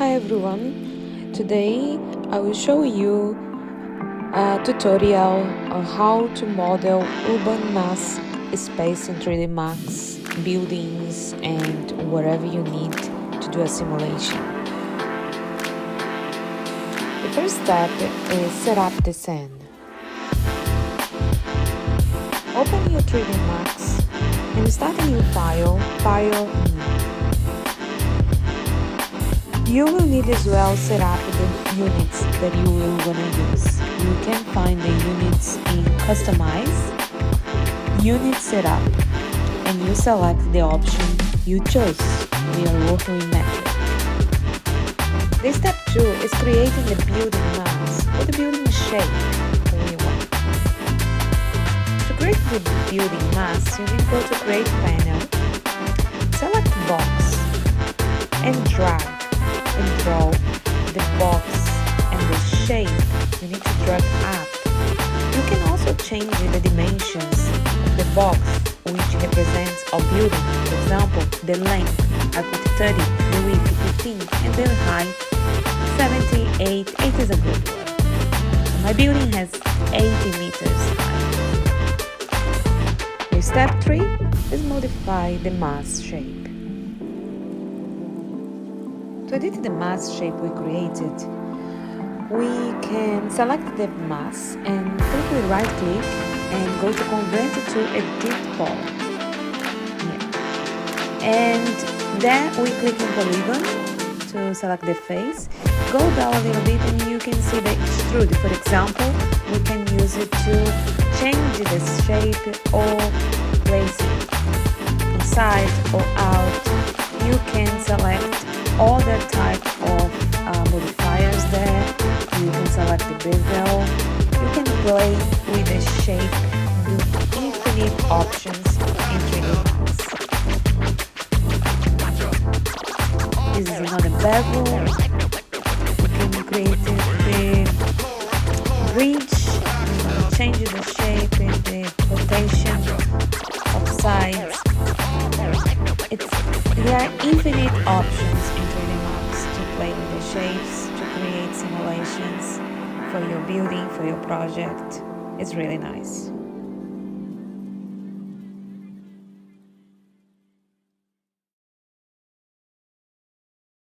Hi everyone, today I will show you a tutorial on how to model urban mass space in 3D Max, buildings and whatever you need to do a simulation. The first step is set up the scene. Open your 3D Max and start a new file, File New. You will need as well set up the units that you will gonna use. You can find the units in Customize, Unit Setup, and you select the option you chose. We are working with metric. The step 2 is creating the building mass or the building shape we want. To create the building mass, you need to go to Create Panel, select Box, and drag and draw the box and the shape you need to drag up. You can also change the dimensions of the box which represents a building. For example, the length, I put 30, the width 15, and the height 78. 8 is a good one. My building has 80 meters high. The step 3 is modify the mass shape. To edit the mass shape we created, we can select the mass and quickly right click and go to convert it to edit part. And then we click on polygon to select the face. Go down a little bit and you can see the extrude. For example, we can use it to change the shape or place it inside or out. You can select other type of modifiers there. You can select the bevel. You can play with the shape with infinite options in 3D Max. This is another bevel. You can create the bridge, change the shape and the rotation of sides. There are infinite options in 3D Max to play with the shapes, to create simulations for your building, for your project. It's really nice.